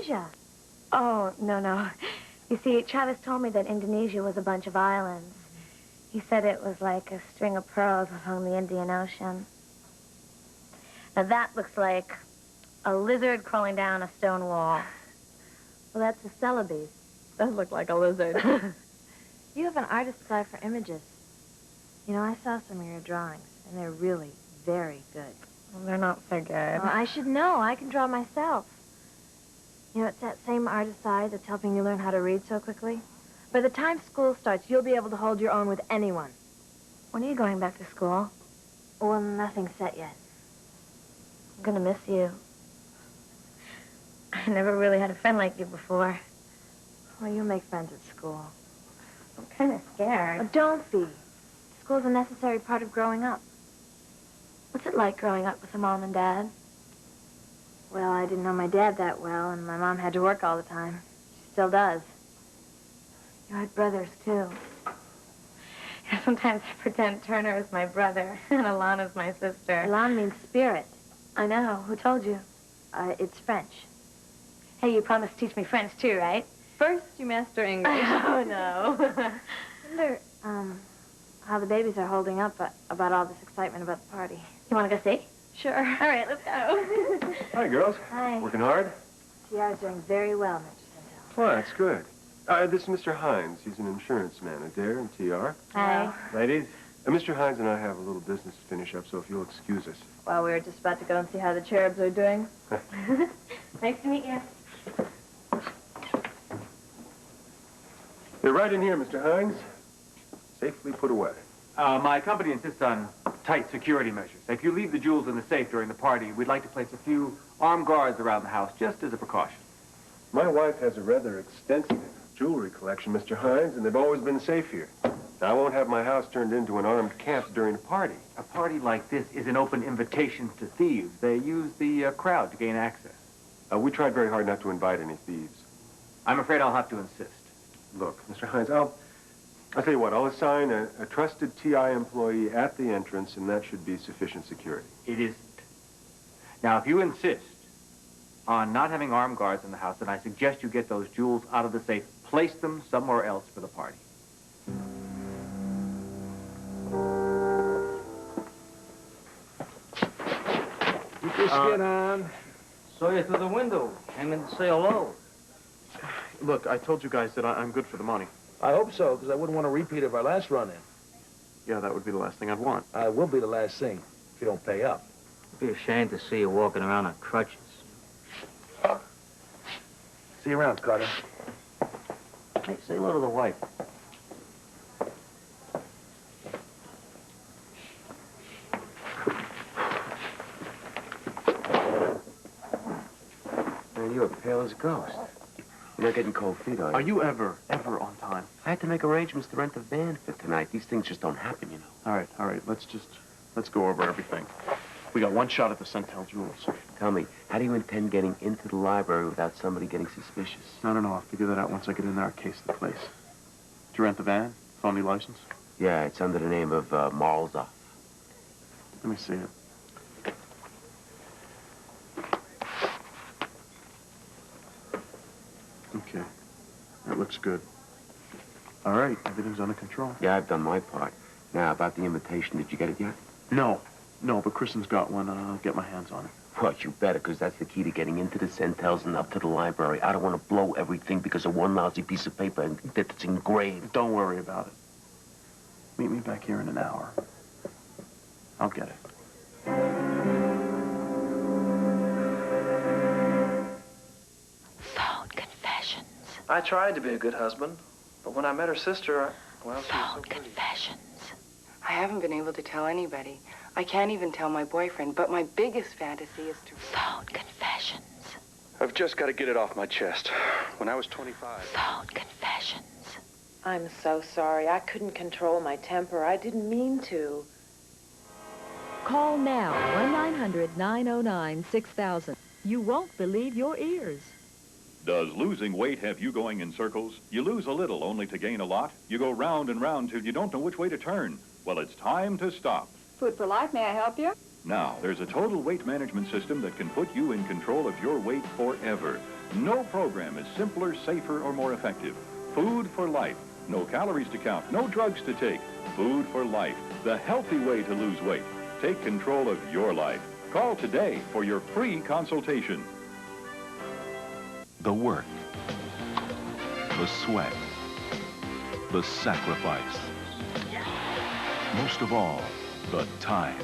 Indonesia. Oh, no. You see, Travis told me that Indonesia was a bunch of islands. He said it was like a string of pearls along the Indian Ocean. Now that looks like a lizard crawling down a stone wall. Well, that's a celebes. Does look like a lizard. You have an artist's eye for images. You know, I saw some of your drawings, and they're really very good. Well, they're not so good. Well, I should know. I can draw myself. You know, it's that same artist's eye that's helping you learn how to read so quickly. By the time school starts, you'll be able to hold your own with anyone. When are you going back to school? Well, nothing's set yet. I'm gonna miss you. I never really had a friend like you before. Well, you'll make friends at school. I'm kind of scared. Oh, don't be. School's a necessary part of growing up. What's it like growing up with a mom and dad? Well, I didn't know my dad that well, and my mom had to work all the time. She still does. You had brothers, too. Sometimes I pretend Turner is my brother and Alana's my sister. Alana means spirit. I know. Who told you? It's French. Hey, you promised to teach me French, too, right? First, you master English. Oh, no. I wonder, how the babies are holding up about all this excitement about the party. You want to go see? Sure. All right, let's go. Hi, girls. Hi. Working hard? TR's doing very well, Mr. Sindel. Well, that's good. This is Mr. Hines. He's an insurance man at Dare and TR. Hi. Ladies, Mr. Hines and I have a little business to finish up, so if you'll excuse us. Well, we were just about to go and see how the cherubs are doing. Nice to meet you. They're right in here, Mr. Hines. Safely put away. My company insists on tight security measures. If you leave the jewels in the safe during the party, we'd like to place a few armed guards around the house, just as a precaution. My wife has a rather extensive jewelry collection, Mr. Hines, and they've always been safe here. Now, I won't have my house turned into an armed camp during a party. A party like this is an open invitation to thieves. They use the crowd to gain access. We tried very hard not to invite any thieves. I'm afraid I'll have to insist. Look, Mr. Hines, I'll tell you what, I'll assign a trusted TI employee at the entrance, and that should be sufficient security. It isn't. Now, if you insist on not having armed guards in the house, then I suggest you get those jewels out of the safe, place them somewhere else for the party. Keep your skin on. Saw you through the window. Came in to say hello. Look, I told you guys that I'm good for the money. I hope so, because I wouldn't want a repeat of our last run-in. Yeah, that would be the last thing I'd want. Will be the last thing, if you don't pay up. It'd be ashamed to see you walking around on crutches. See you around, Carter. Hey, say hello to the wife. Man, you're pale as a ghost. You're not getting cold feet, are you? Are you ever on time? I had to make arrangements to rent a van for tonight. These things just don't happen, you know. All right. Let's go over everything. We got one shot at the Centel jewels. Tell me, how do you intend getting into the library without somebody getting suspicious? I don't know. I'll figure that out once I get in there and case the place. Did you rent the van? Phony license? Yeah, it's under the name of Marlza. Let me see it. Okay. That looks good. All right, everything's under control. Yeah, I've done my part. Now, about the invitation, did you get it yet? No, but Kristen's got one. I'll get my hands on it. Well, you better, because that's the key to getting into the Centels and up to the library. I don't want to blow everything because of one lousy piece of paper that's engraved. Don't worry about it. Meet me back here in an hour. I'll get it. Phone confessions. I tried to be a good husband, but when I met her sister, well, she was so Phone pretty. confessions. I haven't been able to tell anybody. I can't even tell my boyfriend, but my biggest fantasy is to... Phone confessions. I've just got to get it off my chest. When I was 25... Phone confessions. I'm so sorry. I couldn't control my temper. I didn't mean to. Call now, 1-900-909-6000. You won't believe your ears. Does losing weight have you going in circles? You lose a little only to gain a lot. You go round and round till you don't know which way to turn. Well, it's time to stop. Food for Life, may I help you? Now, there's a total weight management system that can put you in control of your weight forever. No program is simpler, safer, or more effective. Food for life. No calories to count, no drugs to take. Food for life, the healthy way to lose weight. Take control of your life. Call today for your free consultation. The work, the sweat, the sacrifice. Most of all, the time.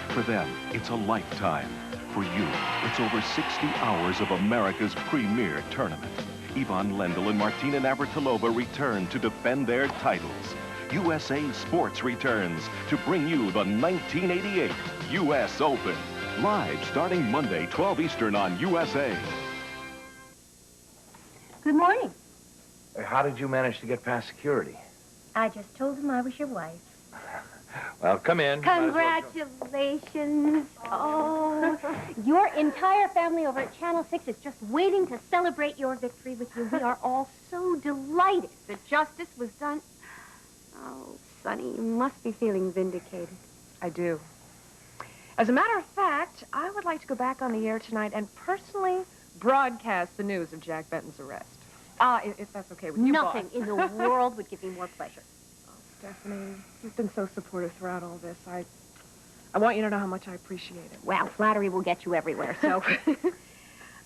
For them, it's a lifetime. For you, it's over 60 hours of America's premier tournament. Ivan Lendl and Martina Navratilova return to defend their titles. USA Sports returns to bring you the 1988 U.S. Open. Live starting Monday, 12 Eastern on USA. Good morning. How did you manage to get past security? I just told him I was your wife. Well, come in. Congratulations. Oh, your entire family over at Channel 6 is just waiting to celebrate your victory with you. We are all so delighted that justice was done. Oh, Sonny, you must be feeling vindicated. I do. As a matter of fact, I would like to go back on the air tonight and personally broadcast the news of Jack Benton's arrest. If that's okay with you, Nothing boss. in the world would give me more pleasure. Stephanie, you've been so supportive throughout all this. I want you to know how much I appreciate it. Well, flattery will get you everywhere, so...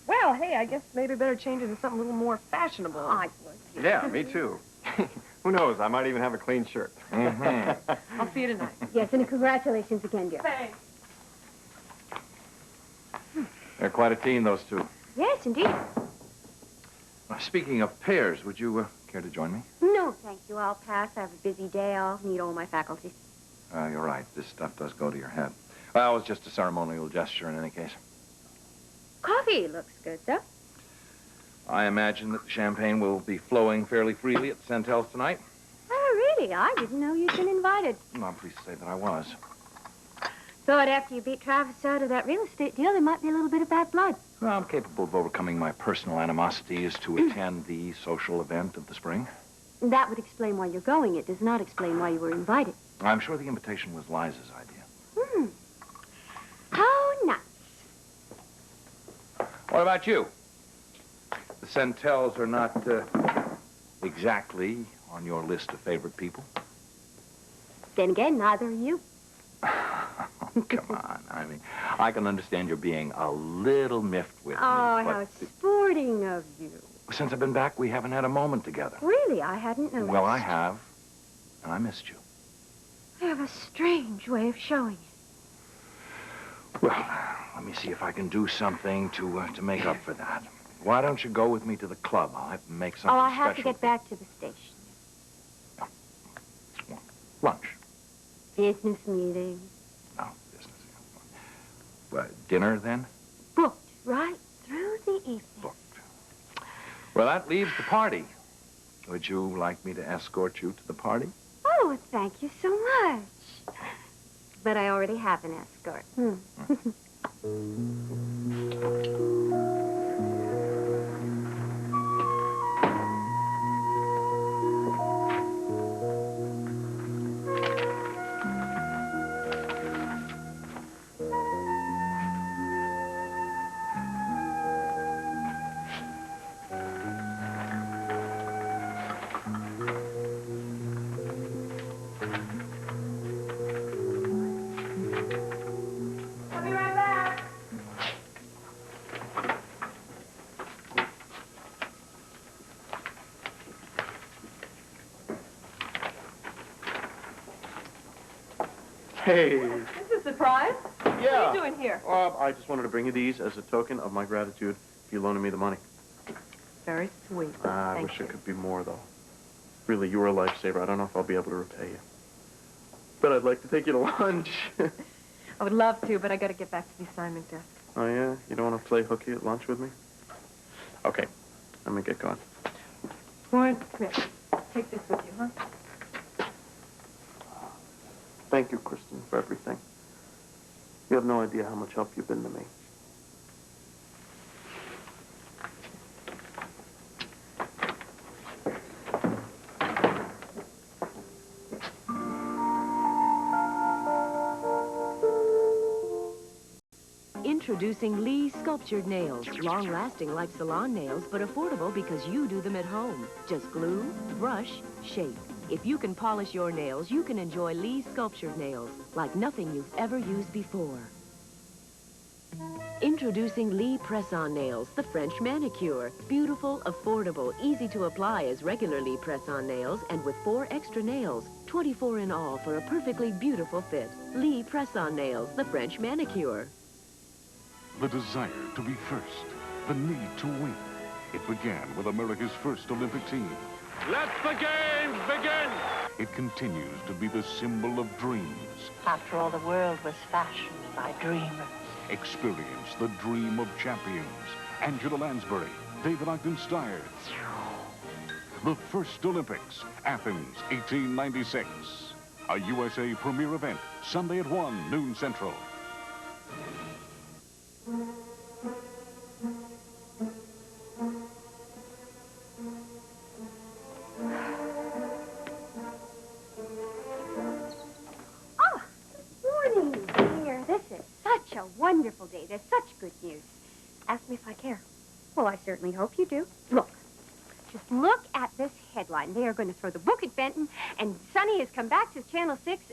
Well, hey, I guess maybe better change it to something a little more fashionable. I would. Yeah, me too. Who knows? I might even have a clean shirt. I'll see you tonight. Yes, and congratulations again, dear. Thanks. They're quite a team, those two. Yes, indeed. Speaking of pairs, would you care to join me? No, thank you. I'll pass. I have a busy day. I'll need all my faculties. You're right. This stuff does go to your head. Well, it's just a ceremonial gesture in any case. Coffee looks good, though. I imagine that the champagne will be flowing fairly freely at the Sentels tonight. Oh, really? I didn't know you'd been invited. Well, I'm pleased to say that I was. Thought after you beat Travis out of that real estate deal, there might be a little bit of bad blood. Well, I'm capable of overcoming my personal animosities to attend the social event of the spring. That would explain why you're going. It does not explain why you were invited. I'm sure the invitation was Liza's idea. How nice. What about you? The Sentels are not exactly on your list of favorite people. Then again, neither are you. Come on. I mean, I can understand you're being a little miffed with me. Oh, but how sporting of you. since I've been back, we haven't had a moment together. Really? I hadn't noticed. Well, I have, and I missed you. I have a strange way of showing it. Well, let me see if I can do something to make up for that. Why don't you go with me to the club? I'll have to make something Oh, I have special. to get back to the station. Lunch. Business meeting. No, business. Dinner, then? Booked right through the evening. Booked. Well, that leaves the party. Would you like me to escort you to the party? Oh, thank you so much. But I already have an escort. Hey. This is a surprise. Yeah. What are you doing here? I just wanted to bring you these as a token of my gratitude for you loaning me the money. Very sweet. I wish it could be more, though. Really, you were a lifesaver. I don't know if I'll be able to repay you. But I'd like to take you to lunch. I would love to, but I got to get back to the assignment desk. Oh, yeah? You don't want to play hooky at lunch with me? Okay. Let me get going. Warren, come here. Take this with you, huh? Thank you, Kristen, for everything. You have no idea how much help you've been to me. Introducing Lee Sculptured Nails. Long-lasting like salon nails, but affordable because you do them at home. Just glue, brush, shape. If you can polish your nails, you can enjoy Lee Sculptured Nails like nothing you've ever used before. Introducing Lee Press-On Nails, the French manicure. Beautiful, affordable, easy to apply as regular Lee Press-On nails, and with 4 extra nails, 24 in all for a perfectly beautiful fit. Lee Press-On Nails, the French manicure. The desire to be first, the need to win. It began with America's first Olympic team. Let the games begin! It continues to be the symbol of dreams. After all, the world was fashioned by dreamers. Experience the dream of champions. Angela Lansbury, David Ogden Steyer. The first Olympics, Athens, 1896. A USA premiere event, Sunday at 1, noon Central. A wonderful day. There's such good news. Ask me if I care. Well, I certainly hope you do. Look. Just look at this headline. They are going to throw the book at Benton, and Sonny has come back to Channel 6.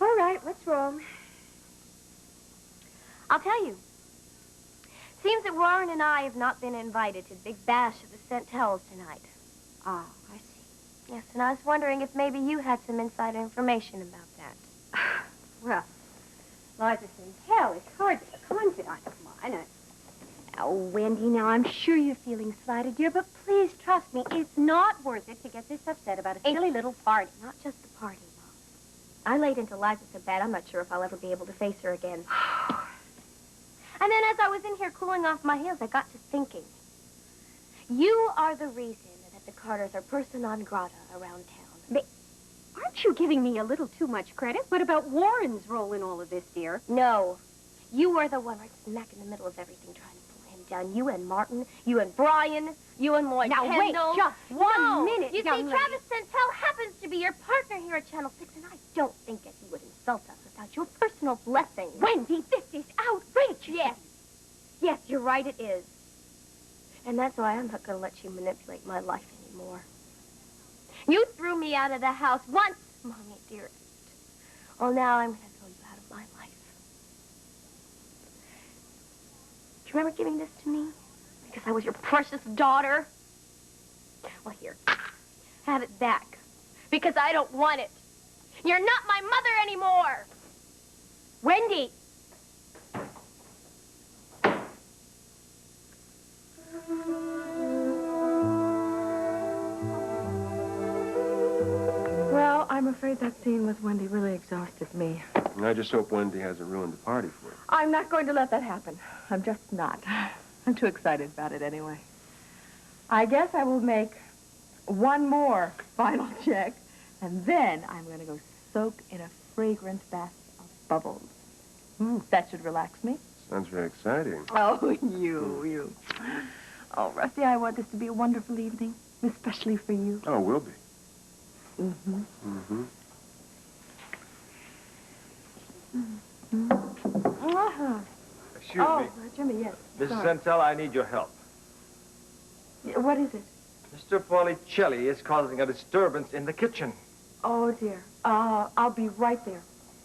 All right, what's wrong? I'll tell you. Seems that Warren and I have not been invited to the big bash of the Centels tonight. Ah, I see. Yes, and I was wondering if maybe you had some inside information about that. Well, Liza Centel is hardly a confidant of mine. Oh, Wendy, now I'm sure you're feeling slighted, dear, but please trust me, it's not worth it to get this upset about a silly little party. Not just the party, Mom. I laid into Liza so bad, I'm not sure if I'll ever be able to face her again. And then as I was in here cooling off my heels, I got to thinking. You are the reason that the Carters are persona non grata around town. Aren't you giving me a little too much credit? What about Warren's role in all of this, dear? No. You were the one right smack in the middle of everything trying to pull him down. You and Martin, you and Brian, you and Lloyd Now, Kendall. wait just one minute, You see, young lady. Travis Centel happens to be your partner here at Channel 6, and I don't think that he would insult us without your personal blessing. Wendy, this is outrageous. Yes. Yes, you're right, it is. And that's why I'm not going to let you manipulate my life anymore. You threw me out of the house once, Mommy dearest. Well, now I'm going to throw you out of my life. Do you remember giving this to me? Because I was your precious daughter? Well, here. Have it back. Because I don't want it. You're not my mother anymore. Wendy! Well, I'm afraid that scene with Wendy really exhausted me. I just hope Wendy hasn't ruined the party for you. I'm not going to let that happen. I'm just not. I'm too excited about it anyway. I guess I will make one more final check, and then I'm going to go soak in a fragrant bath of bubbles. That should relax me. Sounds very exciting. Oh, you. Oh, Rusty, I want this to be a wonderful evening, especially for you. Oh, it will be. Mm-hmm. Mm-hmm. Uh-huh. Excuse me. Jimmy, yes. Mrs. Sorry. Centel, I need your help. What is it? Mr. Paulicelli is causing a disturbance in the kitchen. Oh, dear. I'll be right there.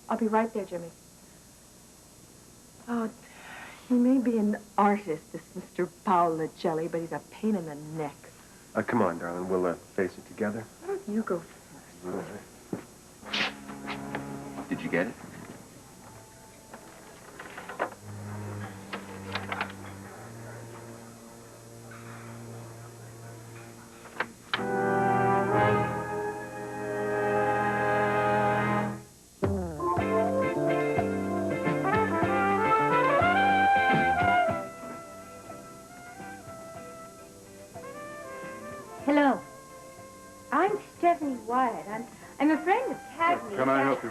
I'll be right there, Jimmy. Oh, he may be an artist, this Mr. Paulicelli, but he's a pain in the neck. Come on, darling. We'll face it together. Why don't you go first? All right. Did you get it? Hello. I'm Stephanie Wyatt. I'm a friend of Cagney's. Can I help you?